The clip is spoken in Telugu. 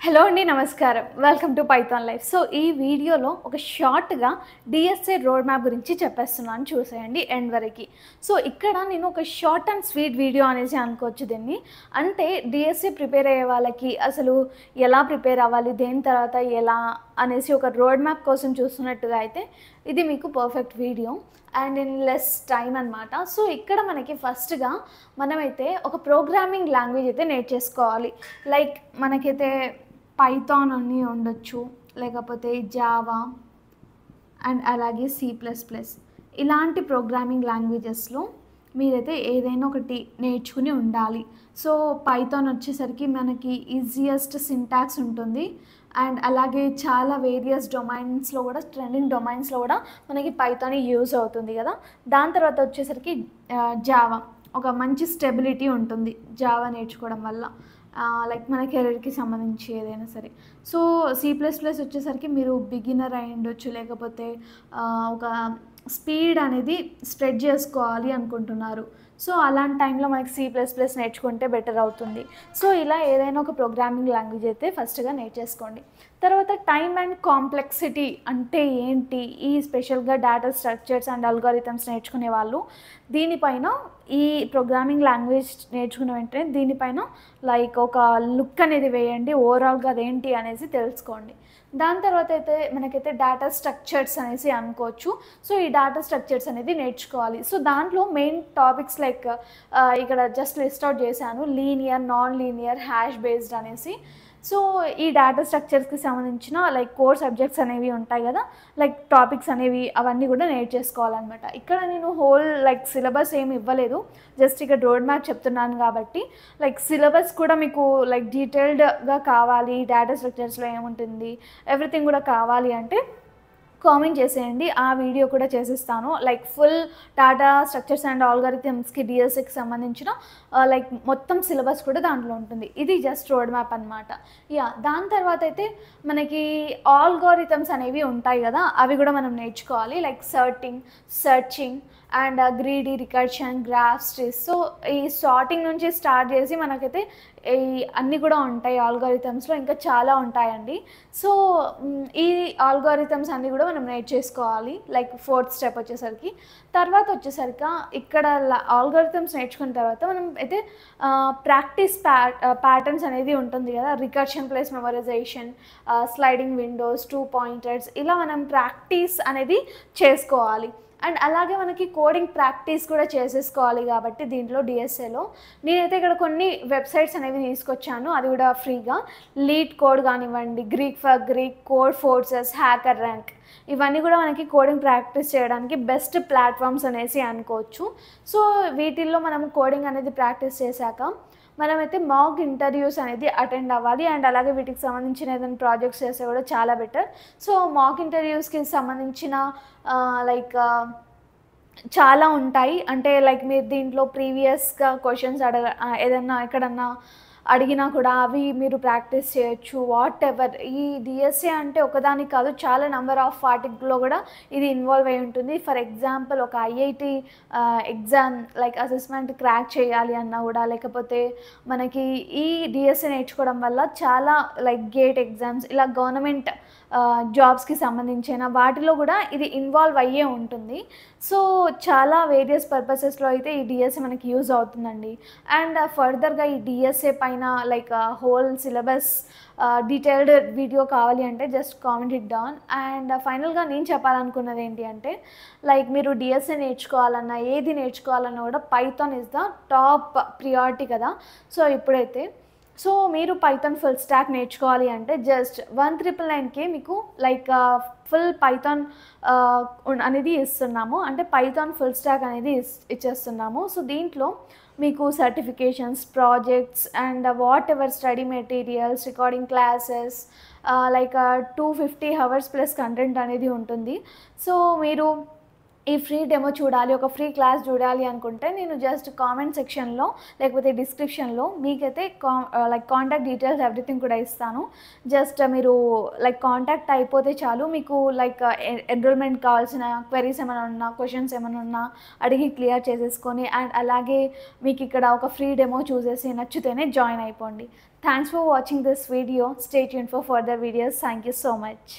హలో అండి నమస్కారం welcome to Python life. So ఈ వీడియోలో ఒక షార్ట్గా డిఎస్ఏ రోడ్ మ్యాప్ గురించి చెప్పేస్తున్నాను, చూసేయండి ఎండ్ వరకు. సో ఇక్కడ నేను ఒక షార్ట్ అండ్ స్వీట్ వీడియో అనేసి అనుకోవచ్చు దీన్ని. అంటే డిఎస్ఏ ప్రిపేర్ అయ్యే వాళ్ళకి అసలు ఎలా ప్రిపేర్ అవ్వాలి, దేని తర్వాత ఎలా అనేసి ఒక రోడ్ మ్యాప్ కోసం చూస్తున్నట్టుగా అయితే ఇది మీకు perfect video and in less time అనమాట. సో ఇక్కడ మనకి ఫస్ట్గా మనమైతే ఒక ప్రోగ్రామింగ్ లాంగ్వేజ్ అయితే నేర్చేసుకోవాలి. లైక్ మనకైతే పైథాన్ అని ఉండొచ్చు, లేకపోతే జావా అండ్ అలాగే C++. ఇలాంటి ప్రోగ్రామింగ్ లాంగ్వేజెస్లో మీరైతే ఏదైనా ఒకటి నేర్చుకుని ఉండాలి. సో పైథాన్ వచ్చేసరికి మనకి ఈజియెస్ట్ సింటాక్స్ ఉంటుంది అండ్ అలాగే చాలా వేరియస్ డొమైన్స్లో కూడా, ట్రెండింగ్ డొమైన్స్లో కూడా మనకి పైథాన్ యూజ్ అవుతుంది కదా. దాని తర్వాత వచ్చేసరికి జావా ఒక మంచి స్టెబిలిటీ ఉంటుంది జావా నేర్చుకోవడం వల్ల, లైక్ మన కెరీర్కి సంబంధించి ఏదైనా సరే. సో C++ వచ్చేసరికి మీరు బిగినర్ అయి ఉండొచ్చు, లేకపోతే ఒక స్పీడ్ అనేది స్ప్రెడ్ చేసుకోవాలి అనుకుంటున్నారు. సో అలాంటి టైంలో మనకి C++ నేర్చుకుంటే బెటర్ అవుతుంది. సో ఇలా ఏదైనా ఒక ప్రోగ్రామింగ్ లాంగ్వేజ్ అయితే ఫస్ట్గా నేర్చేసుకోండి. తర్వాత టైమ్ అండ్ కాంప్లెక్సిటీ అంటే ఏంటి, ఈ స్పెషల్గా డేటా స్ట్రక్చర్స్ అండ్ అల్గారిథమ్స్ నేర్చుకునే వాళ్ళు దీనిపైన, ఈ ప్రోగ్రామింగ్ లాంగ్వేజ్ నేర్చుకున్న వెంటనే దీనిపైన లైక్ ఒక లుక్ అనేది వేయండి, ఓవరాల్గా అదేంటి అనేసి తెలుసుకోండి. దాని తర్వాత అయితే మనకైతే డేటా స్ట్రక్చర్స్ అనేసి అనుకోవచ్చు. సో ఈ డేటా స్ట్రక్చర్స్ అనేది నేర్చుకోవాలి. సో దాంట్లో మెయిన్ టాపిక్స్ లైక్ ఇక్కడ జస్ట్ లిస్ట్ అవుట్ చేశాను, linear, non linear, hash based అనేసి. సో ఈ డేటా స్ట్రక్చర్స్కి సంబంధించిన లైక్ కోర్ సబ్జెక్ట్స్ అనేవి ఉంటాయి కదా, లైక్ టాపిక్స్ అనేవి అవన్నీ కూడా నేర్చేసుకోవాలన్నమాట. ఇక్కడ నేను హోల్ లైక్ సిలబస్ ఏమి ఇవ్వలేదు, జస్ట్ ఇక్కడ రోడ్ మ్యాప్ చెప్తున్నాను కాబట్టి లైక్ సిలబస్ కూడా మీకు లైక్ డీటెయిల్డ్గా కావాలి, డేటా స్ట్రక్చర్స్లో ఏముంటుంది ఎవ్రీథింగ్ కూడా కావాలి అంటే కామెంట్ చేసేయండి, ఆ వీడియో కూడా చేసేస్తాను. Like full data structures and ఆల్గారిథమ్స్కి డిఎస్ఏకి సంబంధించిన లైక్ మొత్తం సిలబస్ కూడా దాంట్లో ఉంటుంది. ఇది జస్ట్ రోడ్ మ్యాప్ అనమాట. దాని తర్వాత అయితే మనకి ఆల్గారిథమ్స్ అనేవి ఉంటాయి కదా, అవి కూడా మనం నేర్చుకోవాలి. Like searching and greedy, recursion, graph trees. So ఈ సార్టింగ్ నుంచి స్టార్ట్ చేసి మనకైతే ఈ అన్నీ కూడా ఉంటాయి ఆల్గారిథమ్స్లో, ఇంకా చాలా ఉంటాయండి. సో ఈ ఆల్గారిథమ్స్ అన్నీ కూడా మనం నేర్చేసుకోవాలి. లైక్ 4th స్టెప్ వచ్చేసరికి, తర్వాత వచ్చేసరికి ఇక్కడ ఆల్గారిథమ్స్ నేర్చుకున్న తర్వాత మనం అయితే ప్రాక్టీస్ ప్యాటర్న్స్ అనేది ఉంటుంది కదా, recursion plus memorisation, sliding Windows, 2 pointers, ఇలా మనం ప్రాక్టీస్ అనేది చేసుకోవాలి. అండ్ అలాగే మనకి కోడింగ్ ప్రాక్టీస్ కూడా చేసేసుకోవాలి. కాబట్టి దీంట్లో డిఎస్ఏలో నేనైతే ఇక్కడ కొన్ని వెబ్సైట్స్ అనేవి తీసుకొచ్చాను, అది కూడా ఫ్రీగా. లీడ్ కోడ్ కానివ్వండి, Greek for Greek, code forces, hacker rank, ఇవన్నీ కూడా మనకి కోడింగ్ ప్రాక్టీస్ చేయడానికి బెస్ట్ ప్లాట్ఫామ్స్ అనేసి అనుకోవచ్చు. సో వీటిల్లో మనం కోడింగ్ అనేది ప్రాక్టీస్ చేశాక మనమైతే మాక్ ఇంటర్వ్యూస్ అనేది అటెండ్ అవ్వాలి. అండ్ అలాగే వీటికి సంబంధించిన ఏదైనా ప్రాజెక్ట్స్ చేస్తే కూడా చాలా బెటర్. సో మాక్ ఇంటర్వ్యూస్కి సంబంధించిన లైక్ చాలా ఉంటాయి. అంటే లైక్ మీరు దీంట్లో ప్రీవియస్గా క్వశ్చన్స్ ఏదన్నా ఎక్కడన్నా అడిగినా కూడా అవి మీరు ప్రాక్టీస్ చేయొచ్చు. వాట్ ఎవర్, ఈ డిఎస్ఏ అంటే ఒకదానికి కాదు, చాలా నెంబర్ ఆఫ్ వాటిలో కూడా ఇది ఇన్వాల్వ్ అయి ఉంటుంది. ఫర్ ఎగ్జాంపుల్ ఒక IIT exam like assessment crack చేయాలి అన్నా కూడా, లేకపోతే మనకి ఈ డిఎస్ఏ నేర్చుకోవడం వల్ల చాలా లైక్ గేట్ ఎగ్జామ్స్, ఇలా గవర్నమెంట్ జాబ్స్కి సంబంధించిన వాటిలో కూడా ఇది ఇన్వాల్వ్ అయ్యే ఉంటుంది. సో చాలా వేరియస్ పర్పసెస్లో అయితే ఈ డిఎస్ఏ మనకి యూజ్ అవుతుందండి. అండ్ ఫర్దర్గా ఈ డిఎస్ఏ పైన like whole syllabus detailed video కావాలి అంటే just comment it down. And ఫైనల్గా నేను చెప్పాలనుకున్నది ఏంటి అంటే, లైక్ మీరు డిఎస్ఏ నేర్చుకోవాలన్నా, ఏది నేర్చుకోవాలన్నా కూడా Python is the top priority కదా. సో మీరు పైథాన్ ఫుల్ స్టాక్ నేర్చుకోవాలి అంటే జస్ట్ 1,999కే మీకు లైక్ ఫుల్ పైథాన్ అనేది ఇస్తున్నాము, అంటే పైథాన్ ఫుల్ స్టాక్ అనేది ఇచ్చేస్తున్నాము. సో దీంట్లో మీకు certifications, projects and what ever study materials, recording classes, like 250 hours plus content అనేది ఉంటుంది. సో మీరు ఈ ఫ్రీ డెమో చూడాలి, ఒక ఫ్రీ క్లాస్ చూడాలి అనుకుంటే నేను జస్ట్ కామెంట్ సెక్షన్లో లేకపోతే డిస్క్రిప్షన్లో మీకైతే కాంటాక్ట్ డీటెయిల్స్ ఎవ్రీథింగ్ కూడా ఇస్తాను. జస్ట్ మీరు కాంటాక్ట్ అయిపోతే చాలు. మీకు ఎన్రోల్మెంట్ కావాల్సిన క్వెరీస్ ఏమైనా ఉన్నా, క్వశ్చన్స్ ఏమైనా ఉన్నా అడిగి క్లియర్ చేసేసుకొని అండ్ అలాగే మీకు ఇక్కడ ఒక ఫ్రీ డెమో చూసేసి నచ్చితేనే జాయిన్ అయిపోండి. Thanks for watching this video. Stay tuned for further videos. Thank you so much.